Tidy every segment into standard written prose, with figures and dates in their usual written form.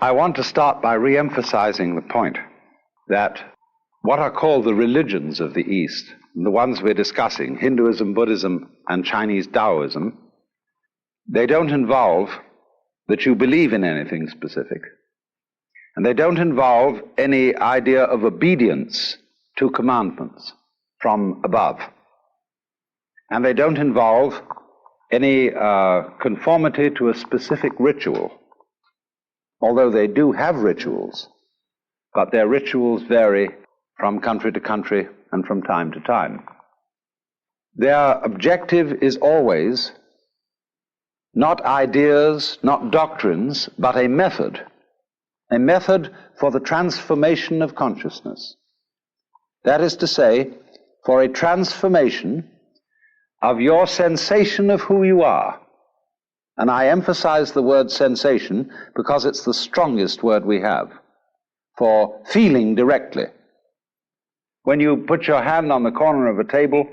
I want to start by re-emphasizing the point that what are called the religions of the East, the ones we're discussing, Hinduism, Buddhism, and Chinese Taoism, they don't involve that you believe in anything specific. And they don't involve any idea of obedience to commandments from above. And they don't involve any conformity to a specific ritual, although they do have rituals, but their rituals vary from country to country and from time to time. Their objective is always not ideas, not doctrines, but a method for the transformation of consciousness. That is to say, for a transformation of your sensation of who you are. And I emphasize the word sensation because it's the strongest word we have for feeling directly. When you put your hand on the corner of a table,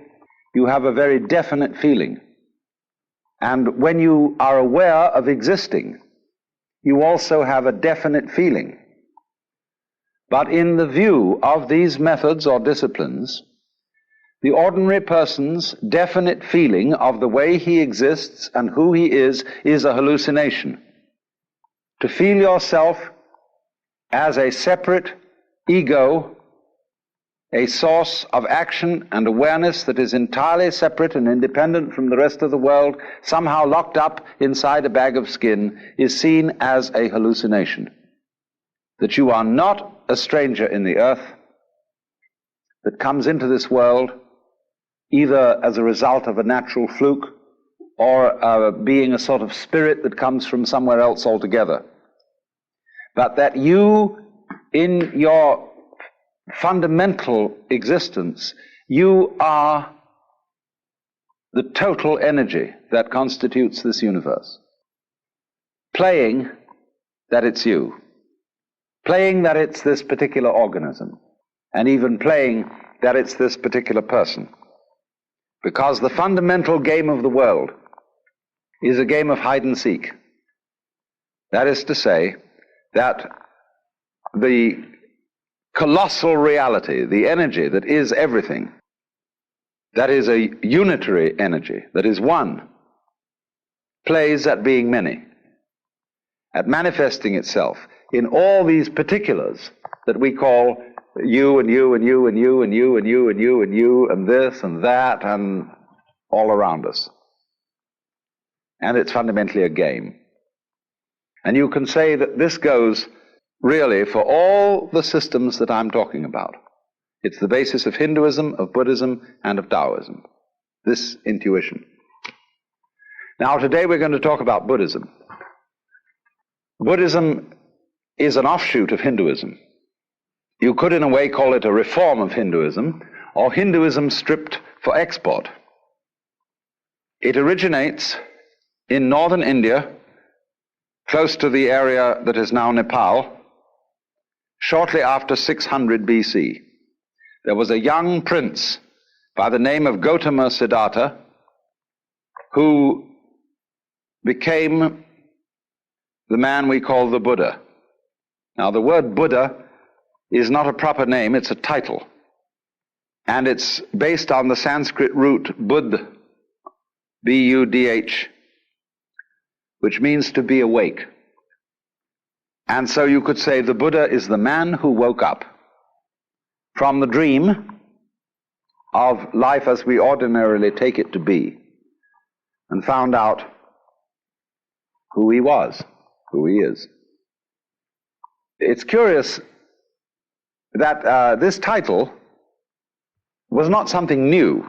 you have a very definite feeling. And when you are aware of existing, you also have a definite feeling. But in the view of these methods or disciplines, the ordinary person's definite feeling of the way he exists and who he is a hallucination. To feel yourself as a separate ego, a source of action and awareness that is entirely separate and independent from the rest of the world, somehow locked up inside a bag of skin, is seen as a hallucination. That you are not a stranger in the earth that comes into this world either as a result of a natural fluke or being a sort of spirit that comes from somewhere else altogether. But that you, in your fundamental existence, you are the total energy that constitutes this universe. Playing that it's you. Playing that it's this particular organism. And even playing that it's this particular person. Because the fundamental game of the world is a game of hide and seek. That is to say, that the colossal reality, the energy that is everything, that is a unitary energy, that is one, plays at being many, at manifesting itself in all these particulars that we call you and you and you and you and you and you and you and you and this and that and all around us. And it's fundamentally a game. And you can say that this goes really for all the systems that I'm talking about. It's the basis of Hinduism, of Buddhism, and of Taoism, this intuition. Now today we're going to talk about Buddhism. Buddhism is an offshoot of Hinduism. You could in a way call it a reform of Hinduism, or Hinduism stripped for export. It originates in northern India, close to the area that is now Nepal, shortly after 600 BC. There was a young prince by the name of Gautama Siddhartha who became the man we call the Buddha. Now the word Buddha is not a proper name, it's a title. And it's based on the Sanskrit root Buddh, B-U-D-H, which means to be awake. And so you could say the Buddha is the man who woke up from the dream of life as we ordinarily take it to be and found out who he was, who he is. It's curious that this title was not something new.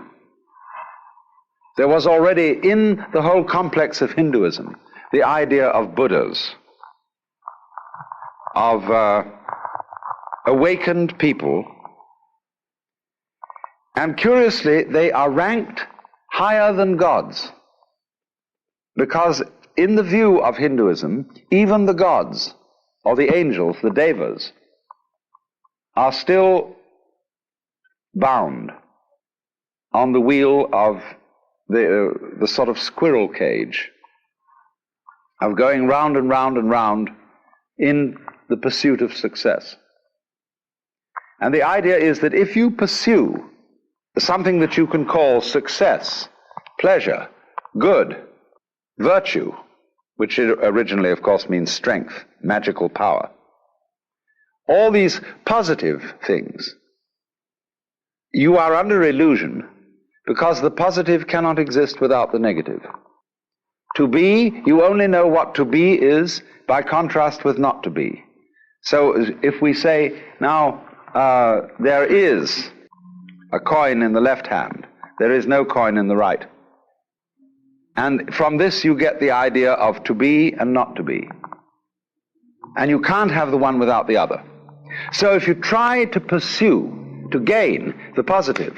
There was already in the whole complex of Hinduism the idea of Buddhas, of awakened people, and curiously they are ranked higher than gods, because in the view of Hinduism, even the gods, or the angels, the devas, are still bound on the wheel of the sort of squirrel cage of going round and round and round in the pursuit of success. And the idea is that if you pursue something that you can call success, pleasure, good, virtue, which originally, of course, means strength, magical power, all these positive things, you are under illusion because the positive cannot exist without the negative. To be, you only know what to be is by contrast with not to be. So if we say, now, there is a coin in the left hand, there is no coin in the right. And from this you get the idea of to be and not to be. And you can't have the one without the other. So if you try to pursue, to gain the positive,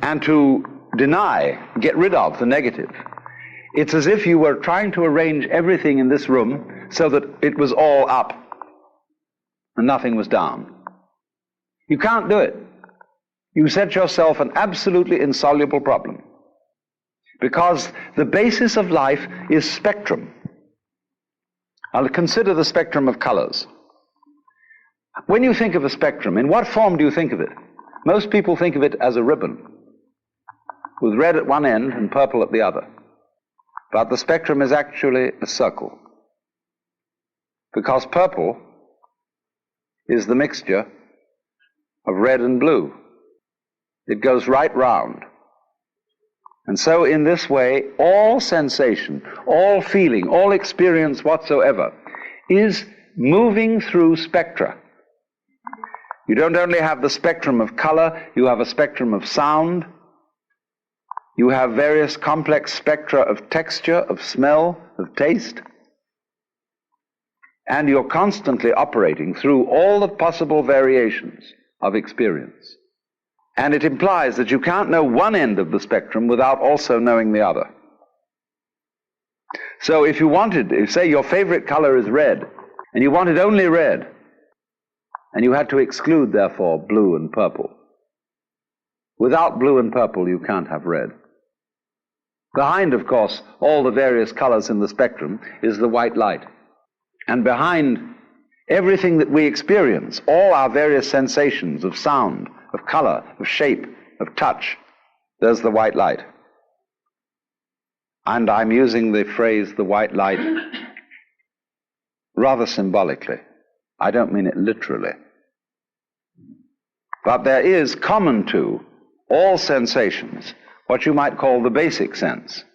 and to deny, get rid of the negative, it's as if you were trying to arrange everything in this room so that it was all up and nothing was down. You can't do it. You set yourself an absolutely insoluble problem. Because the basis of life is spectrum. I'll consider the spectrum of colors. When you think of a spectrum, in what form do you think of it? Most people think of it as a ribbon, with red at one end and purple at the other. But the spectrum is actually a circle. Because purple is the mixture of red and blue. It goes right round. And so in this way, all sensation, all feeling, all experience whatsoever is moving through spectra. You don't only have the spectrum of color, you have a spectrum of sound, you have various complex spectra of texture, of smell, of taste, and you're constantly operating through all the possible variations of experience. And it implies that you can't know one end of the spectrum without also knowing the other. So if you wanted, if say your favorite color is red, and you wanted only red, and you had to exclude, therefore, blue and purple. Without blue and purple, you can't have red. Behind, of course, all the various colors in the spectrum is the white light. And behind everything that we experience, all our various sensations of sound, of color, of shape, of touch, there's the white light. And I'm using the phrase the white light rather symbolically. I don't mean it literally. But there is common to all sensations what you might call the basic sense.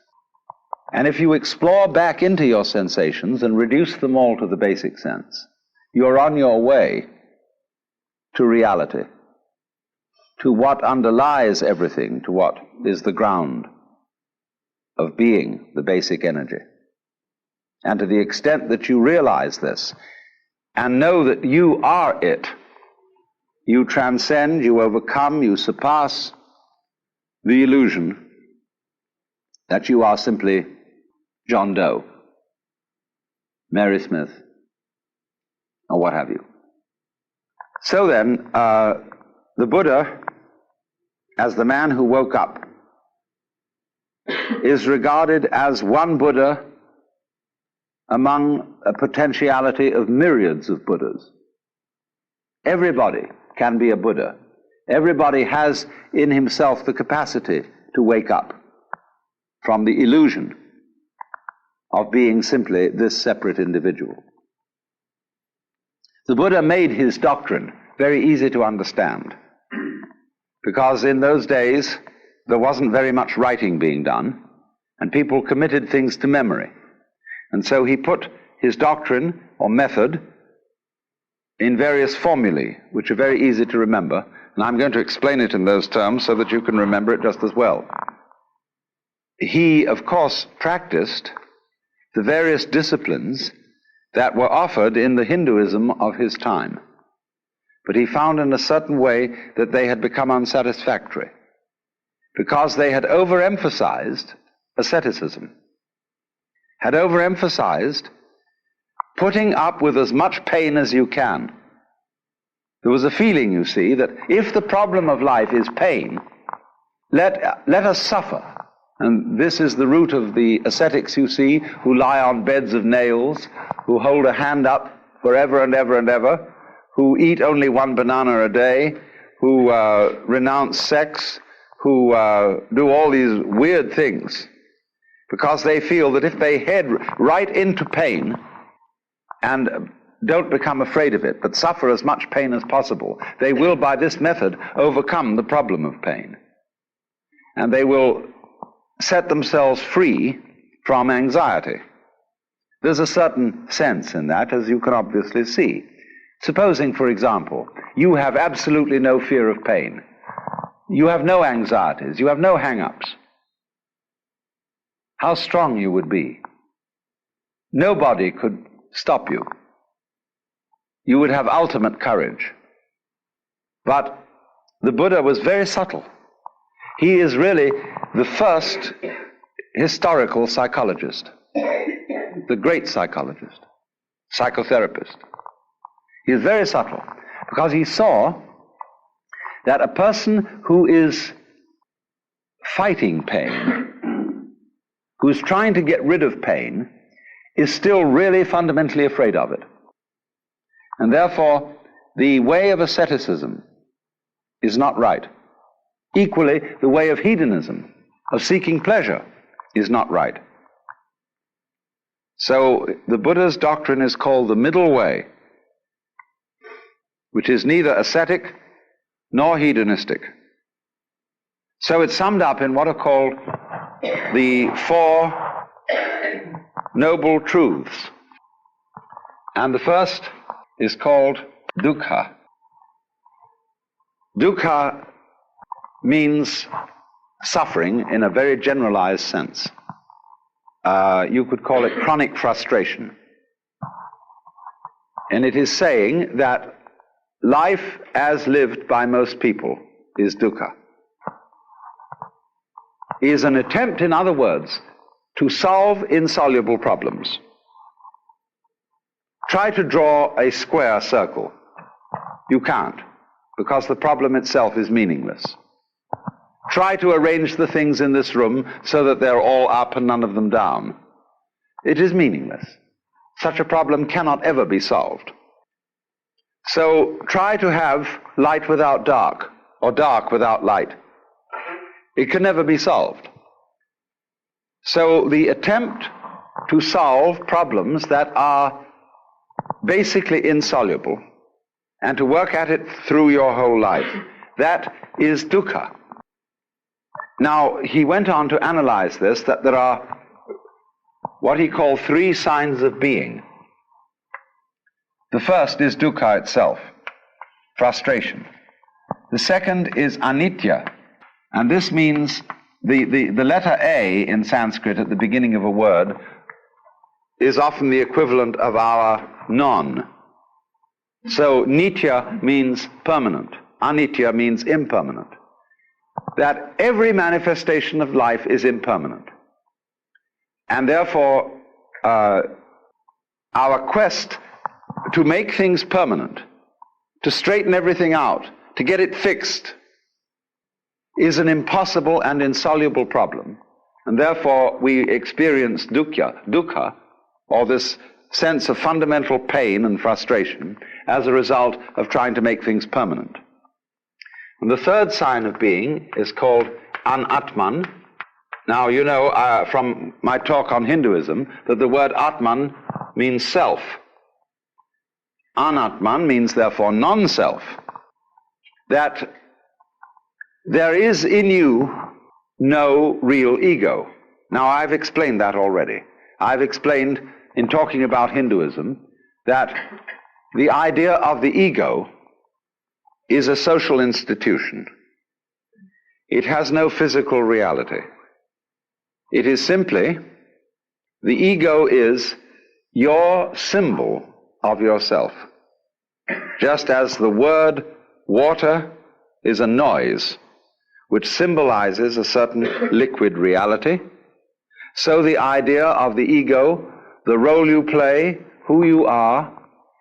And if you explore back into your sensations and reduce them all to the basic sense, you're on your way to reality, to what underlies everything, to what is the ground of being, the basic energy. And to the extent that you realize this and know that you are it, you transcend, you overcome, you surpass the illusion that you are simply John Doe, Mary Smith, or what have you. So then, the Buddha, as the man who woke up, is regarded as one Buddha among a potentiality of myriads of Buddhas. Everybody can be a Buddha. Everybody has in himself the capacity to wake up from the illusion of being simply this separate individual. The Buddha made his doctrine very easy to understand, because in those days there wasn't very much writing being done, and people committed things to memory. And so he put his doctrine or method in various formulae, which are very easy to remember, and I'm going to explain it in those terms so that you can remember it just as well. He, of course, practiced the various disciplines that were offered in the Hinduism of his time. But he found in a certain way that they had become unsatisfactory, because they had overemphasized asceticism, had overemphasized putting up with as much pain as you can. There was a feeling, you see, that if the problem of life is pain, let us suffer. And this is the root of the ascetics you see, who lie on beds of nails, who hold a hand up forever and ever and ever, who eat only one banana a day, who renounce sex, who do all these weird things, because they feel that if they head right into pain and don't become afraid of it, but suffer as much pain as possible, they will, by this method, overcome the problem of pain. And they will set themselves free from anxiety. There's a certain sense in that, as you can obviously see. Supposing, for example, you have absolutely no fear of pain. You have no anxieties. You have no hang-ups. How strong you would be. Nobody could stop you. You would have ultimate courage. But the Buddha was very subtle. He is really the first historical psychologist, the great psychologist, psychotherapist. He is very subtle because he saw that a person who is fighting pain, who's trying to get rid of pain, is still really fundamentally afraid of it. And therefore, the way of asceticism is not right. Equally, the way of hedonism, of seeking pleasure, is not right. So the Buddha's doctrine is called the middle way, which is neither ascetic nor hedonistic. So it's summed up in what are called the Four Noble Truths. And the first is called dukkha. Dukkha means suffering in a very generalized sense. You could call it chronic frustration. And it is saying that life as lived by most people is dukkha. Is an attempt, in other words, to solve insoluble problems. Try to draw a square circle. You can't, because the problem itself is meaningless. Try to arrange the things in this room so that they're all up and none of them down. It is meaningless. Such a problem cannot ever be solved. So try to have light without dark, or dark without light. It can never be solved. So the attempt to solve problems that are basically insoluble, and to work at it through your whole life, that is dukkha. Now, he went on to analyze this, that there are what he called three signs of being. The first is dukkha itself, frustration. The second is anitya, and this means the letter A in Sanskrit at the beginning of a word is often the equivalent of our non. So nitya means permanent, anitya means impermanent. That every manifestation of life is impermanent. And therefore, our quest to make things permanent, to straighten everything out, to get it fixed, is an impossible and insoluble problem. And therefore, we experience dukkha, or this sense of fundamental pain and frustration, as a result of trying to make things permanent. And the third sign of being is called anatman. Now, you know from my talk on Hinduism that the word atman means self. Anatman means, therefore, non-self. That there is in you no real ego. Now, I've explained that already. I've explained in talking about Hinduism that the idea of the ego is a social institution. It has no physical reality. It is simply, the ego is your symbol of yourself. Just as the word water is a noise which symbolizes a certain liquid reality, so the idea of the ego, the role you play, who you are,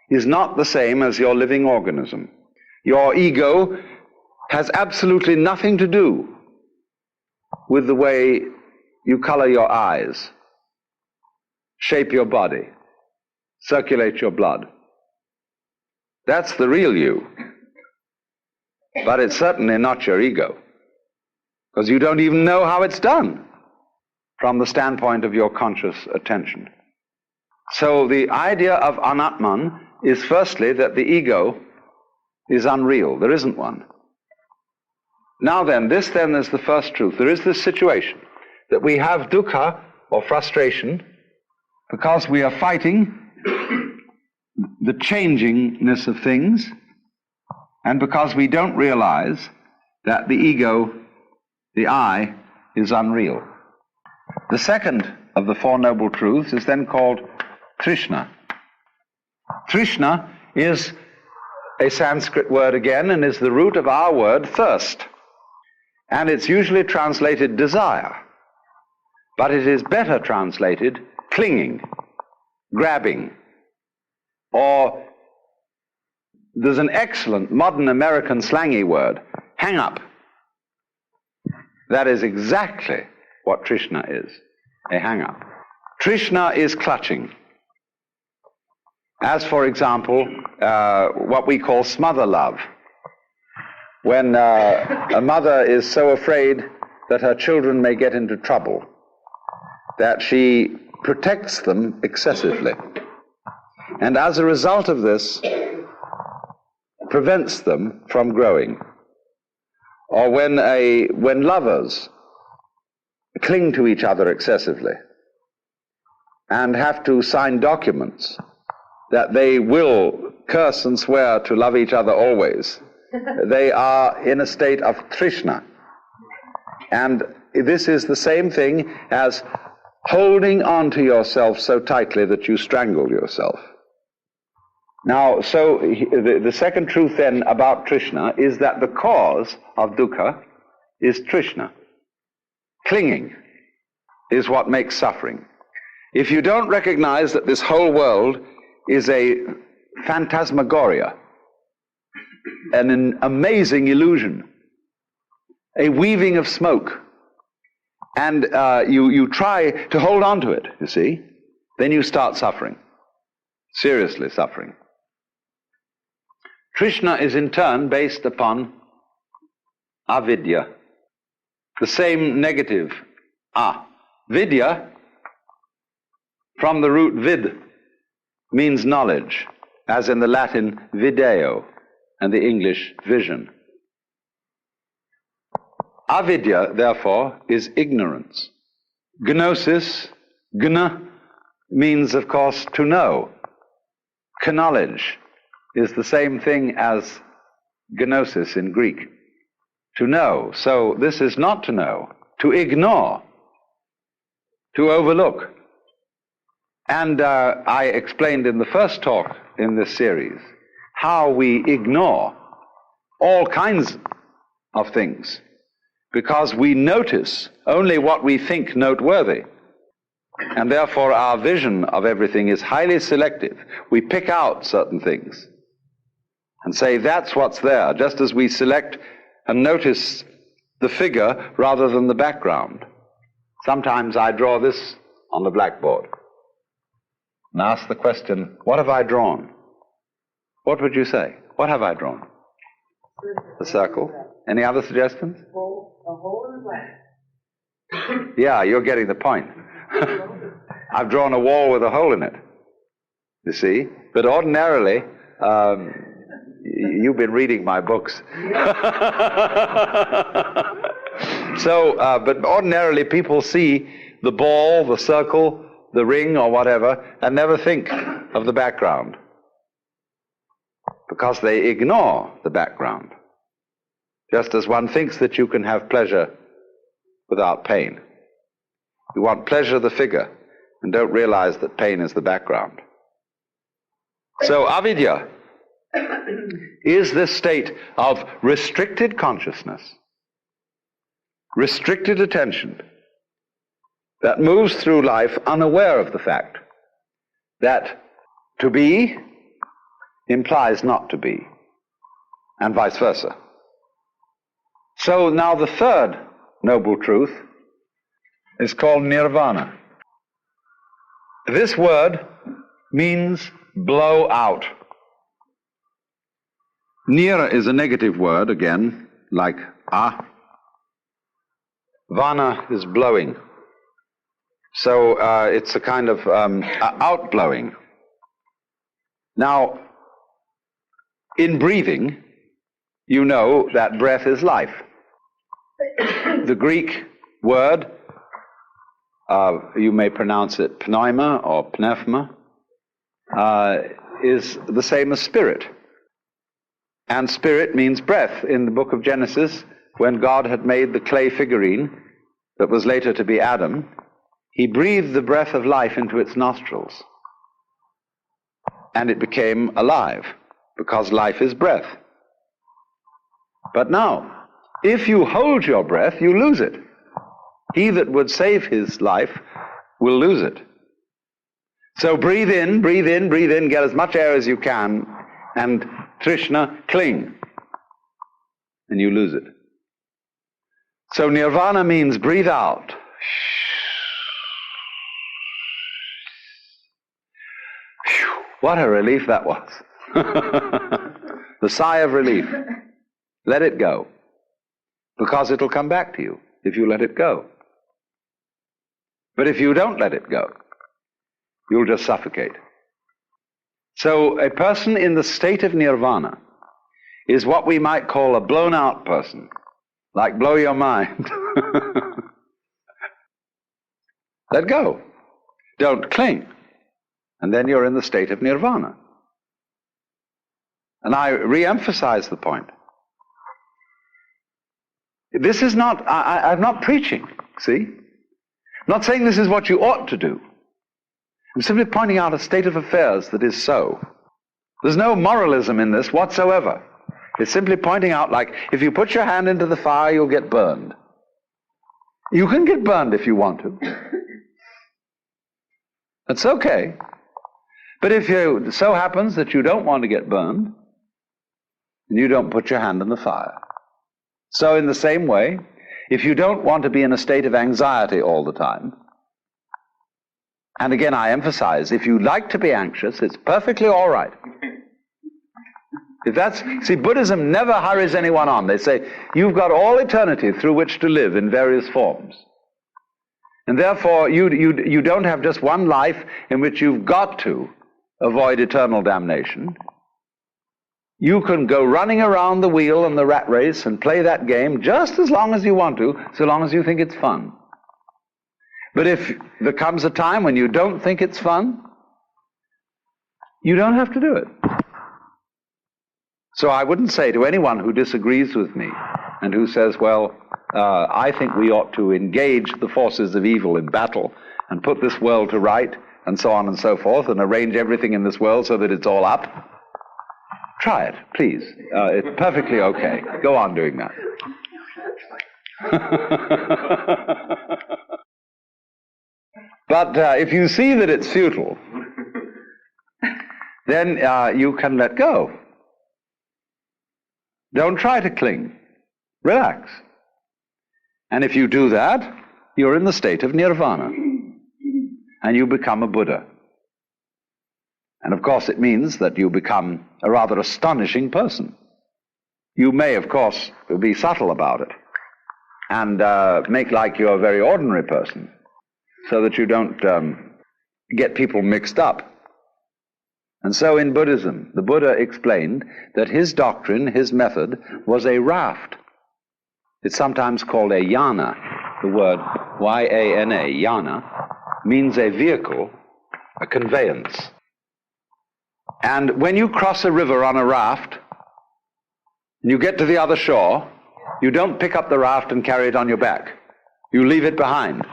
is not the same as your living organism. Your ego has absolutely nothing to do with the way you color your eyes, shape your body, circulate your blood. That's the real you. But it's certainly not your ego, because you don't even know how it's done from the standpoint of your conscious attention. So the idea of anatman is firstly that the ego is unreal. There isn't one. Now then, this then is the first truth. There is this situation that we have dukkha, or frustration, because we are fighting the changingness of things, and because we don't realize that the ego, the I, is unreal. The second of the Four Noble Truths is then called Trishna. Trishna is a Sanskrit word again, and is the root of our word thirst. And it's usually translated desire, but it is better translated clinging, grabbing, or there's an excellent modern American slangy word, hang up. That is exactly what Trishna is, a hang up. Trishna is clutching. As, for example, what we call smother love. When a mother is so afraid that her children may get into trouble, that she protects them excessively. And as a result of this, prevents them from growing. Or when lovers cling to each other excessively and have to sign documents that they will curse and swear to love each other always, they are in a state of trishna. And this is the same thing as holding on to yourself so tightly that you strangle yourself. Now, so the second truth then about Trishna is that the cause of dukkha is Trishna. Clinging is what makes suffering. If you don't recognize that this whole world is a phantasmagoria, an amazing illusion, a weaving of smoke, and you try to hold on to it, you see, then you start suffering, seriously suffering. Trishna is in turn based upon avidya, the same negative Vidya, from the root vid, means knowledge, as in the Latin video and the English vision. Avidya, therefore, is ignorance. Gnosis, gna, means, of course, to know. Knowledge is the same thing as gnosis in Greek, to know. So this is not to know, to ignore, to overlook. And I explained in the first talk in this series how we ignore all kinds of things because we notice only what we think noteworthy. And therefore our vision of everything is highly selective. We pick out certain things and say that's what's there, just as we select and notice the figure rather than the background. Sometimes I draw this on the blackboard and ask the question, what have I drawn? What would you say? What have I drawn? The circle. Any other suggestions? A hole in the glass. Yeah, you're getting the point. I've drawn a wall with a hole in it, you see. But ordinarily, you've been reading my books. But ordinarily people see the ball, the circle, the ring or whatever, and never think of the background because they ignore the background. Just as one thinks that you can have pleasure without pain. You want pleasure of the figure and don't realize that pain is the background. So avidya is this state of restricted consciousness, restricted attention, that moves through life unaware of the fact that to be implies not to be, and vice versa. So now the third noble truth is called nirvana. This word means blow out. Nir is a negative word, again, like Vana is blowing. So it's a kind of outblowing. Now, in breathing, you know that breath is life. The Greek word, you may pronounce it pneuma or pneuma, is the same as spirit. And spirit means breath. In the book of Genesis, when God had made the clay figurine that was later to be Adam, he breathed the breath of life into its nostrils. And it became alive, because life is breath. But now, if you hold your breath, you lose it. He that would save his life will lose it. So breathe in, breathe in, breathe in, get as much air as you can, and Trishna, cling, and you lose it. So nirvana means breathe out. What a relief that was. The sigh of relief. Let it go. Because it'll come back to you if you let it go. But if you don't let it go, you'll just suffocate. So a person in the state of nirvana is what we might call a blown out person, like blow your mind. Let go. Don't cling. And then you're in the state of nirvana. And I re-emphasize the point. This is not, I'm not preaching, see? I'm not saying this is what you ought to do. I'm simply pointing out a state of affairs that is so. There's no moralism in this whatsoever. It's simply pointing out, like, if you put your hand into the fire, you'll get burned. You can get burned if you want to. That's okay. But if it so happens that you don't want to get burned, then you don't put your hand in the fire. So in the same way, if you don't want to be in a state of anxiety all the time, and again I emphasize, if you like to be anxious, it's perfectly all right. If that's, see, Buddhism never hurries anyone on. They say, you've got all eternity through which to live in various forms. And therefore, you don't have just one life in which you've got to avoid eternal damnation. You can go running around the wheel and the rat race and play that game just as long as you want to, so long as you think it's fun. But if there comes a time when you don't think it's fun, you don't have to do it. So I wouldn't say to anyone who disagrees with me and who says, well, I think we ought to engage the forces of evil in battle and put this world to right and so on and so forth and arrange everything in this world so that it's all up. Try it, please. It's perfectly okay. Go on doing that. But if you see that it's futile, then you can let go. Don't try to cling. Relax. And if you do that, you're in the state of nirvana. And you become a Buddha. And of course it means that you become a rather astonishing person. You may, of course, be subtle about it and make like you're a very ordinary person so that you don't get people mixed up. And so in Buddhism, the Buddha explained that his doctrine, his method, was a raft. It's sometimes called a yana. The word Y-A-N-A, yana, means a vehicle, a conveyance. And when you cross a river on a raft, and you get to the other shore, you don't pick up the raft and carry it on your back. You leave it behind.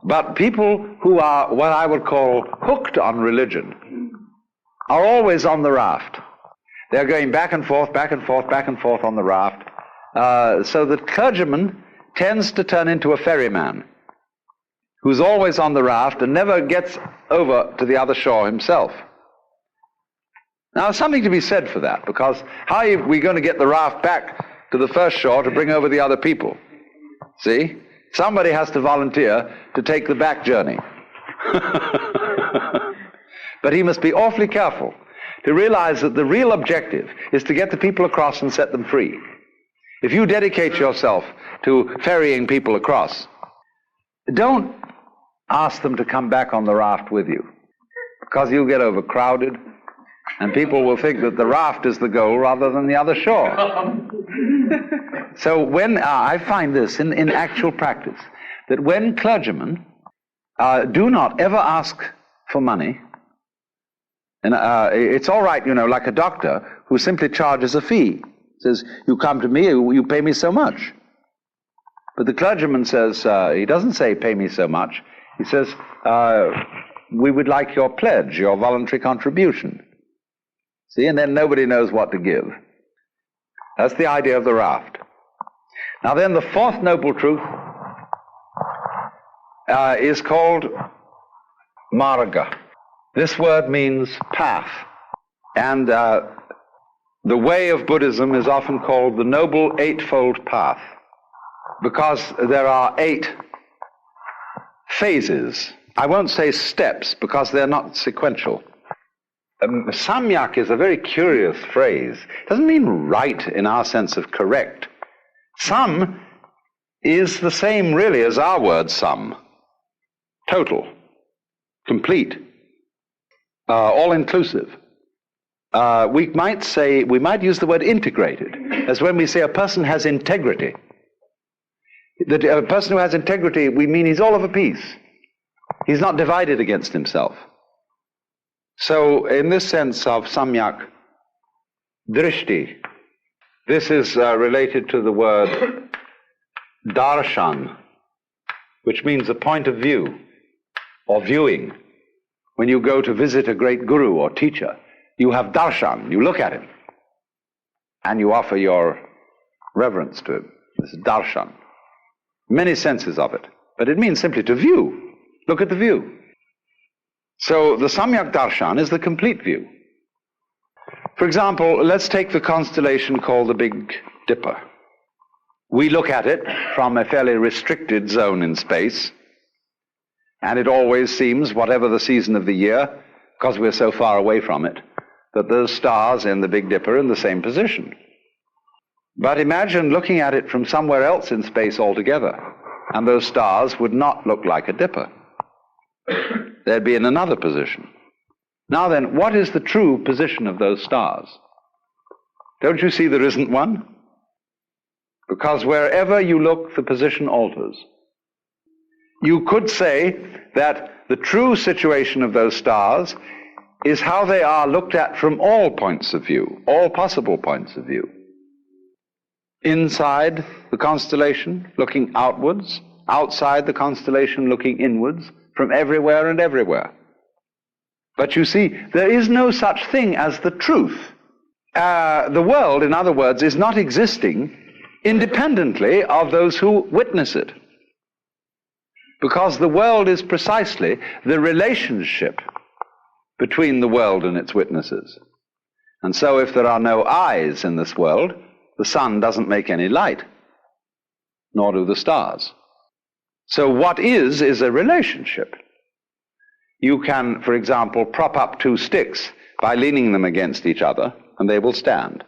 But people who are what I would call hooked on religion are always on the raft. They're going back and forth, back and forth, back and forth on the raft. So the clergyman tends to turn into a ferryman who's always on the raft and never gets over to the other shore himself. Now, there's something to be said for that, because how are we going to get the raft back to the first shore to bring over the other people? See? Somebody has to volunteer to take the back journey. But he must be awfully careful to realize that the real objective is to get the people across and set them free. If you dedicate yourself to ferrying people across, don't ask them to come back on the raft with you, because you'll get overcrowded and people will think that the raft is the goal rather than the other shore. So when I find this in actual practice, that when clergymen do not ever ask for money, and it's all right, like a doctor who simply charges a fee, says, you come to me, you pay me so much. But the clergyman says, he doesn't say pay me so much, he says, we would like your pledge, your voluntary contribution. See, and then nobody knows what to give. That's the idea of the raft. Now then, the fourth noble truth is called marga. This word means path. And the way of Buddhism is often called the Noble Eightfold Path, because there are 8 phases. I won't say steps, because they're not sequential. Samyak is a very curious phrase. It doesn't mean right in our sense of correct. Sam is the same really as our word sum. Total, complete, all-inclusive. We might use the word integrated, as when we say a person has integrity. That a person who has integrity, we mean he's all of a piece. He's not divided against himself. So in this sense of samyak drishti, this is related to the word darshan, which means a point of view or viewing. When you go to visit a great guru or teacher, you have darshan, you look at him, and you offer your reverence to him. This is darshan. Many senses of it, but it means simply to view. Look at the view. So the Samyak Darshan is the complete view. For example, let's take the constellation called the Big Dipper. We look at it from a fairly restricted zone in space, and it always seems, whatever the season of the year, because we're so far away from it, that those stars in the Big Dipper are in the same position. But imagine looking at it from somewhere else in space altogether, and those stars would not look like a dipper. They'd be in another position. Now then, what is the true position of those stars? Don't you see there isn't one? Because wherever you look, the position alters. You could say that the true situation of those stars is how they are looked at from all points of view, all possible points of view. Inside the constellation, looking outwards, outside the constellation, looking inwards, from everywhere and everywhere. But you see, there is no such thing as the truth. The world, in other words, is not existing independently of those who witness it. Because the world is precisely the relationship between the world and its witnesses. And so if there are no eyes in this world, the sun doesn't make any light, nor do the stars. So what is a relationship. You can, for example, prop up 2 sticks by leaning them against each other, and they will stand.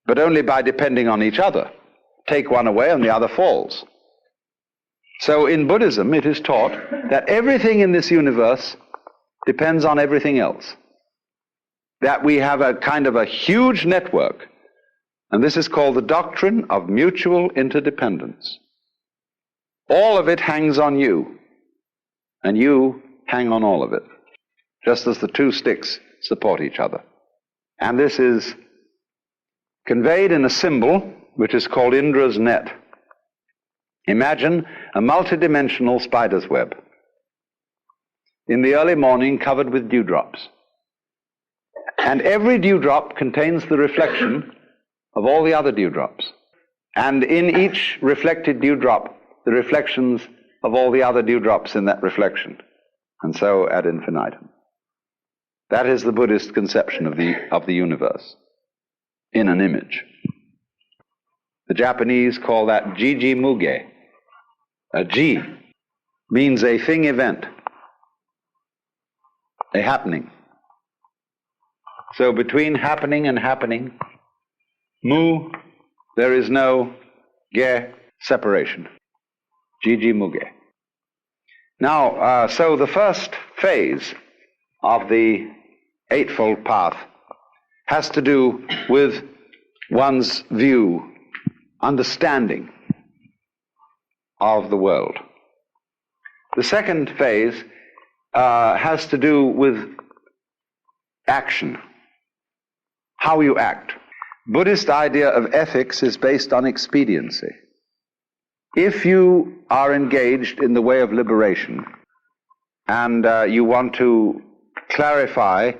But only by depending on each other. Take one away and the other falls. So in Buddhism, it is taught that everything in this universe depends on everything else. That we have a kind of a huge network, and this is called the doctrine of mutual interdependence. All of it hangs on you, and you hang on all of it, just as the 2 sticks support each other. And this is conveyed in a symbol which is called Indra's net. Imagine a multidimensional spider's web. In the early morning, covered with dewdrops. And every dewdrop contains the reflection of all the other dewdrops. And in each reflected dewdrop, the reflections of all the other dewdrops in that reflection. And so ad infinitum. That is the Buddhist conception of the universe, in an image. The Japanese call that Jiji Muge. Ji means a thing event, a happening. So between happening and happening, mu, there is no ge separation. Ji mu ge. Now, so the first phase of the Eightfold Path has to do with one's view, understanding of the world. The second phase has to do with action, how you act. Buddhist idea of ethics is based on expediency. If you are engaged in the way of liberation and you want to clarify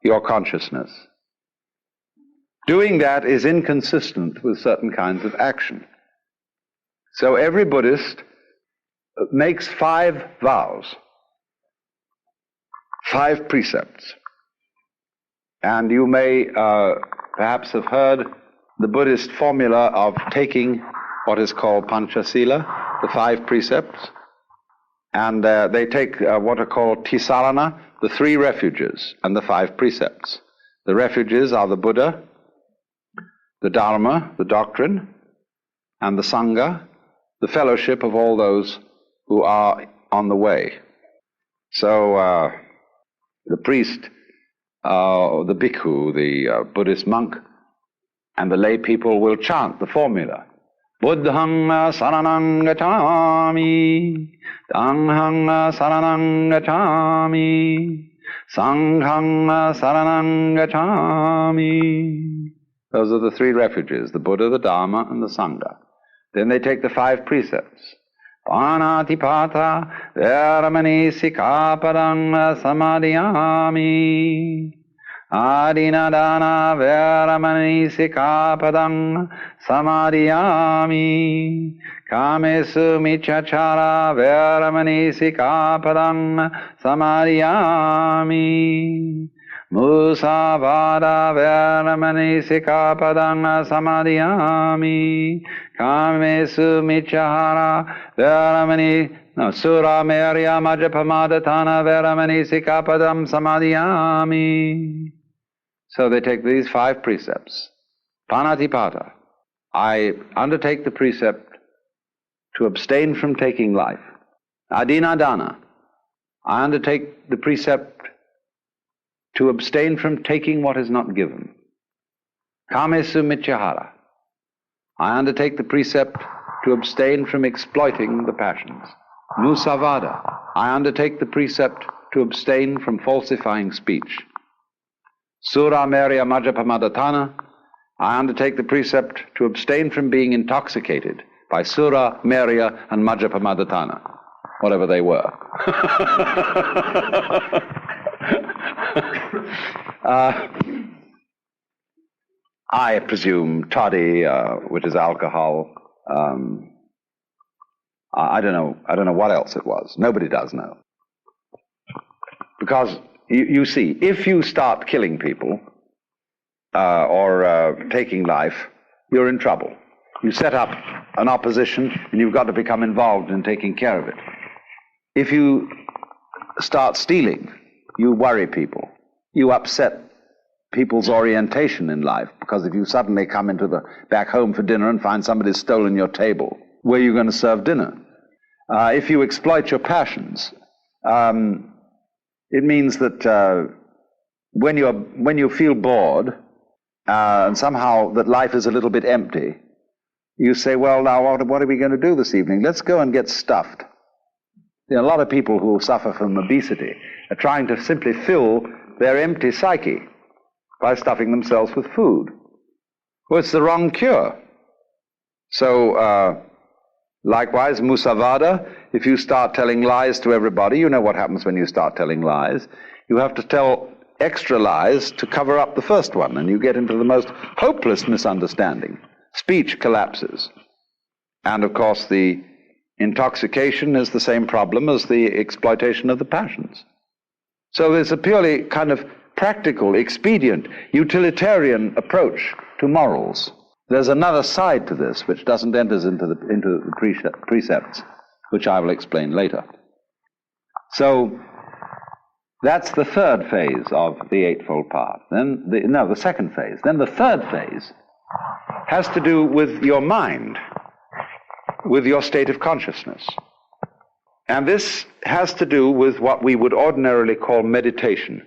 your consciousness, doing that is inconsistent with certain kinds of action. So every Buddhist makes 5 vows, 5 precepts. And you may perhaps have heard the Buddhist formula of taking what is called Panchasila, the 5 precepts, and they take what are called Tisarana, the 3 refuges, and the 5 precepts. The refuges are the Buddha, the Dharma, the doctrine, and the Sangha, the fellowship of all those who are on the way. So the priest, the bhikkhu, the Buddhist monk, and the lay people will chant the formula. Buddhang saranang gacchami, Dhanghang saranang gacchami, Sanghang saranang gacchami. Those are the 3 refuges, the Buddha, the Dharma, and the Sangha. Then they take the 5 precepts. Panatipata veramani sikapadang samadhiyami. Adinadana veramani sikapadang samadhiyami. Kamesu michachara veramani sikapadang samadhiyami. Musavada veramani sikapadang samadhiyami. Kamesu michahara veramani sura merya majapamadatana veramani sikapadam samadhiyami. So they take these 5 precepts. Panatipata, I undertake the precept to abstain from taking life. Adinadana, I undertake the precept to abstain from taking what is not given. Kamesu michahara, I undertake the precept to abstain from exploiting the passions. Musavada, I undertake the precept to abstain from falsifying speech. Sura merya majapamadatana, I undertake the precept to abstain from being intoxicated by sura, merya, and majapamadatana, whatever they were. I presume toddy, which is alcohol. I don't know what else it was. Nobody does know. Because you see, if you start killing people or taking life, you're in trouble. You set up an opposition, and you've got to become involved in taking care of it. If you start stealing, you worry people. You upset people's orientation in life, because if you suddenly come back home for dinner and find somebody's stolen your table, where are you going to serve dinner? If you exploit your passions, it means that when you feel bored and somehow that life is a little bit empty, you say, well, now what are we going to do this evening? Let's go and get stuffed. You know, a lot of people who suffer from obesity are trying to simply fill their empty psyche by stuffing themselves with food. Well, it's the wrong cure. So, likewise, musavada, if you start telling lies to everybody, you know what happens when you start telling lies. You have to tell extra lies to cover up the first one, and you get into the most hopeless misunderstanding. Speech collapses. And, of course, the intoxication is the same problem as the exploitation of the passions. So there's a purely kind of practical, expedient, utilitarian approach to morals. There's another side to this which doesn't enter into the precepts, which I will explain later. So that's the third phase of the Eightfold Path. The second phase. Then the third phase has to do with your mind, with your state of consciousness. And this has to do with what we would ordinarily call meditation.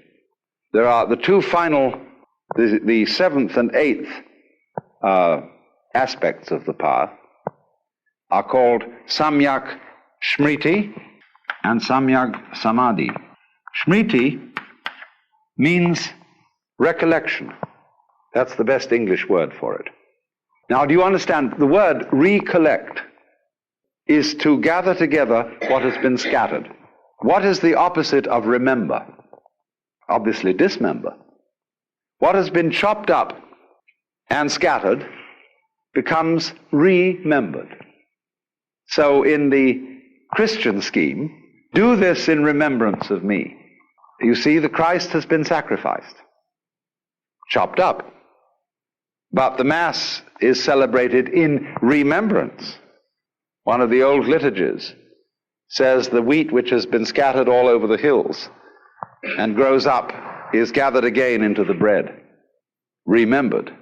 There are the two final, the seventh and eighth aspects of the path are called Samyak Smriti and Samyak Samadhi. Smriti means recollection. That's the best English word for it. Now, do you understand? The word recollect is to gather together what has been scattered. What is the opposite of remember? Obviously, dismember. What has been chopped up and scattered becomes remembered. So in the Christian scheme, do this in remembrance of me. You see, the Christ has been sacrificed, chopped up. But the Mass is celebrated in remembrance. One of the old liturgies says the wheat which has been scattered all over the hills and grows up is gathered again into the bread. Remembered.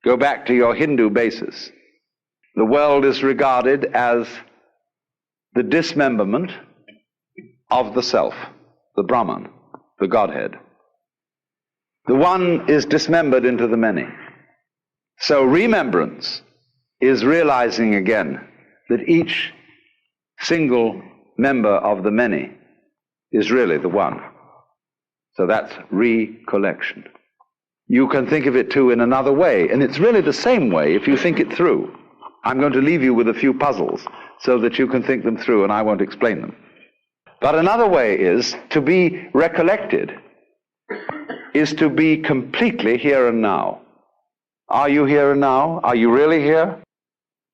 Go back to your Hindu basis. The world is regarded as the dismemberment of the self, the Brahman, the Godhead. The one is dismembered into the many. So remembrance is realizing again that each single member of the many is really the one. So that's recollection. You can think of it too in another way, and it's really the same way if you think it through. I'm going to leave you with a few puzzles so that you can think them through, and I won't explain them. But another way is to be recollected, is to be completely here and now. Are you here and now? Are you really here?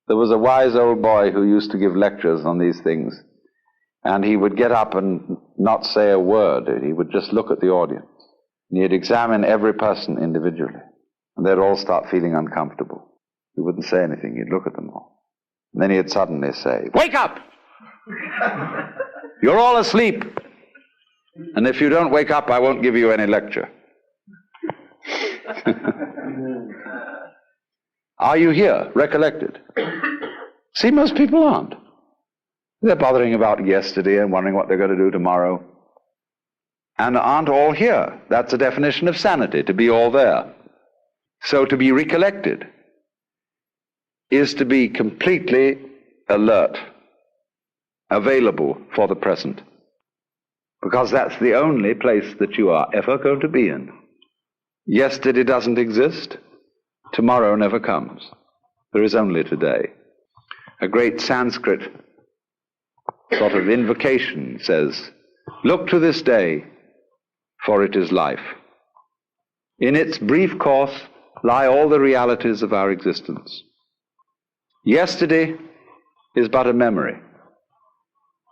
There was a wise old boy who used to give lectures on these things, and he would get up and not say a word. He would just look at the audience. And he'd examine every person individually, and they'd all start feeling uncomfortable. He wouldn't say anything. He'd look at them all. And then he'd suddenly say, "Wake up! You're all asleep. And if you don't wake up, I won't give you any lecture." Are you here, recollected? See, most people aren't. They're bothering about yesterday and wondering what they're going to do tomorrow. And aren't all here. That's a definition of sanity, to be all there. So to be recollected is to be completely alert, available for the present. Because that's the only place that you are ever going to be in. Yesterday doesn't exist. Tomorrow never comes. There is only today. A great Sanskrit sort of invocation says, "Look to this day, for it is life. In its brief course lie all the realities of our existence. Yesterday is but a memory.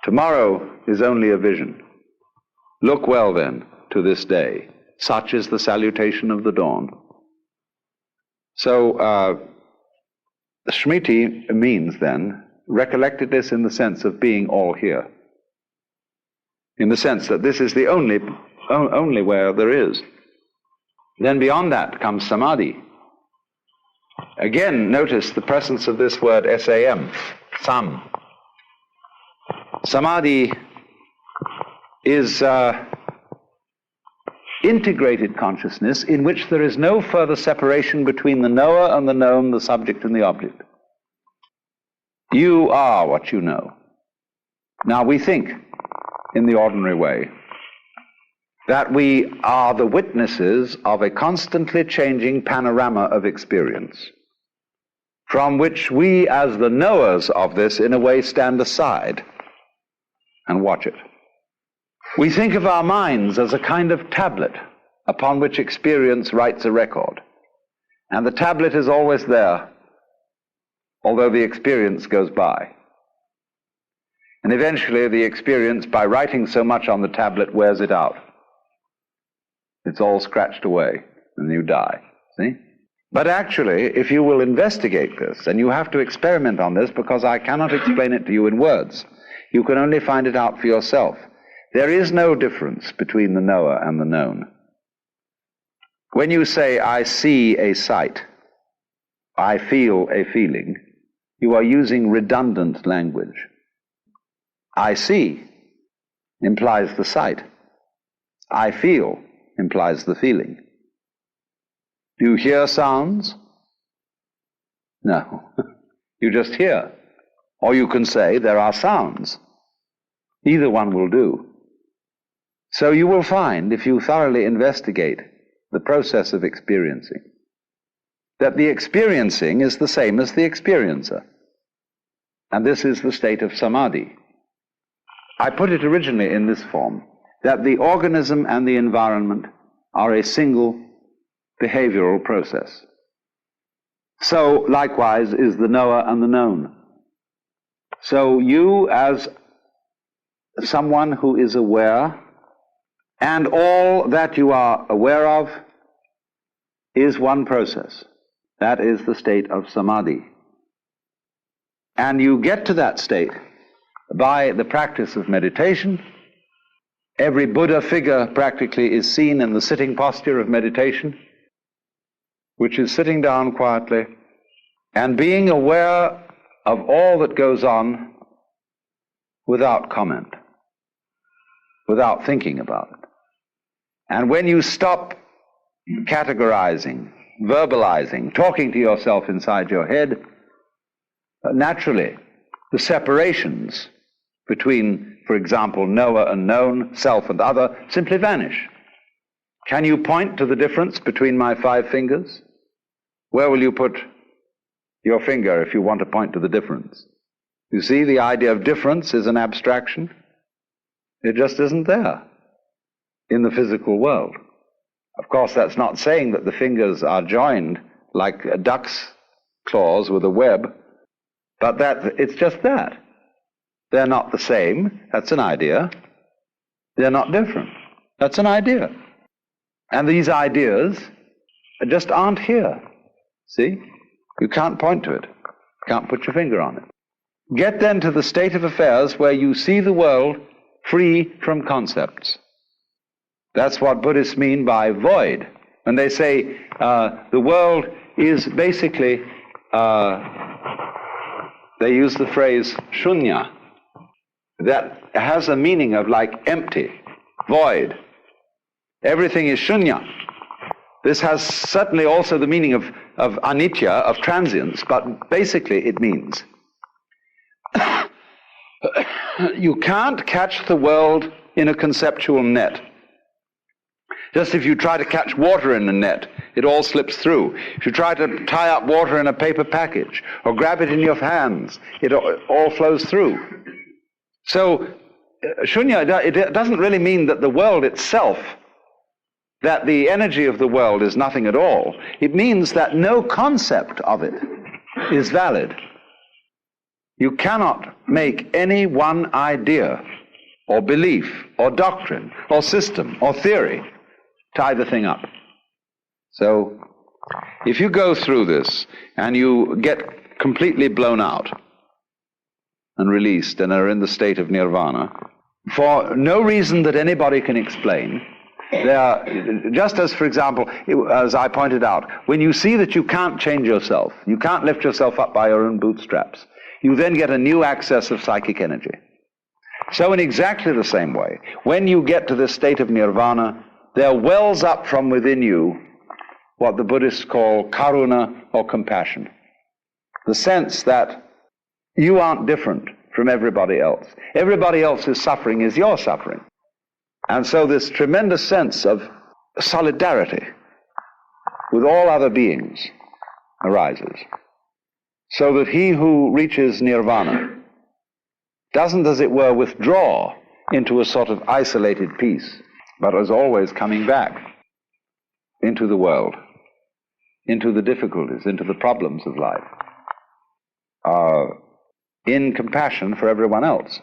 Tomorrow is only a vision. Look well, then, to this day. Such is the salutation of the dawn." So, Smriti means, then, recollectedness in the sense of being all here. In the sense that this is the only where there is. Then beyond that comes Samadhi. Again, notice the presence of this word S-A-M, Sam. Samadhi is integrated consciousness in which there is no further separation between the knower and the known, the subject and the object. You are what you know. Now we think, in the ordinary way, that we are the witnesses of a constantly changing panorama of experience, from which we, as the knowers of this, in a way stand aside and watch it. We think of our minds as a kind of tablet upon which experience writes a record. And the tablet is always there, although the experience goes by. And eventually the experience, by writing so much on the tablet, wears it out. It's all scratched away, and you die. See? But actually, if you will investigate this, and you have to experiment on this because I cannot explain it to you in words, you can only find it out for yourself. There is no difference between the knower and the known. When you say, I see a sight, I feel a feeling, you are using redundant language. I see implies the sight. I feel implies the feeling. Do you hear sounds? No. You just hear. Or you can say there are sounds. Either one will do. So you will find, if you thoroughly investigate the process of experiencing, that the experiencing is the same as the experiencer. And this is the state of samadhi. I put it originally in this form, that the organism and the environment are a single behavioral process. So, likewise, is the knower and the known. So you, as someone who is aware, and all that you are aware of is one process. That is the state of samadhi. And you get to that state by the practice of meditation. Every Buddha figure practically is seen in the sitting posture of meditation, which is sitting down quietly and being aware of all that goes on without comment, without thinking about it. And when you stop categorizing, verbalizing, talking to yourself inside your head, naturally the separations between, for example, knower and known, self and other, simply vanish. Can you point to the difference between my 5 fingers? Where will you put your finger if you want to point to the difference? You see, the idea of difference is an abstraction. It just isn't there in the physical world. Of course, that's not saying that the fingers are joined like a duck's claws with a web, but that it's just that. They're not the same. That's an idea. They're not different. That's an idea. And these ideas just aren't here. See? You can't point to it. You can't put your finger on it. Get then to the state of affairs where you see the world free from concepts. That's what Buddhists mean by void. When they say the world is basically, they use the phrase shunya. That has a meaning of like empty, void. Everything is shunya. This has certainly also the meaning of anicca, of transience, but basically it means you can't catch the world in a conceptual net. Just if you try to catch water in a net, it all slips through. If you try to tie up water in a paper package or grab it in your hands, it all flows through. So, shunya, it doesn't really mean that the world itself, that the energy of the world is nothing at all. It means that no concept of it is valid. You cannot make any one idea or belief or doctrine or system or theory tie the thing up. So, if you go through this and you get completely blown out and released and are in the state of nirvana, for no reason that anybody can explain, just as, for example, as I pointed out, when you see that you can't change yourself, you can't lift yourself up by your own bootstraps, you then get a new access of psychic energy. So in exactly the same way, when you get to this state of nirvana, there wells up from within you what the Buddhists call karuna, or compassion. The sense that you aren't different from everybody else. Everybody else's suffering is your suffering. And so this tremendous sense of solidarity with all other beings arises. So that he who reaches nirvana doesn't, as it were, withdraw into a sort of isolated peace, but is always coming back into the world, into the difficulties, into the problems of life, in compassion for everyone else.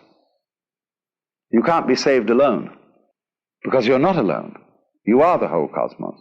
You can't be saved alone, because you're not alone. You are the whole cosmos.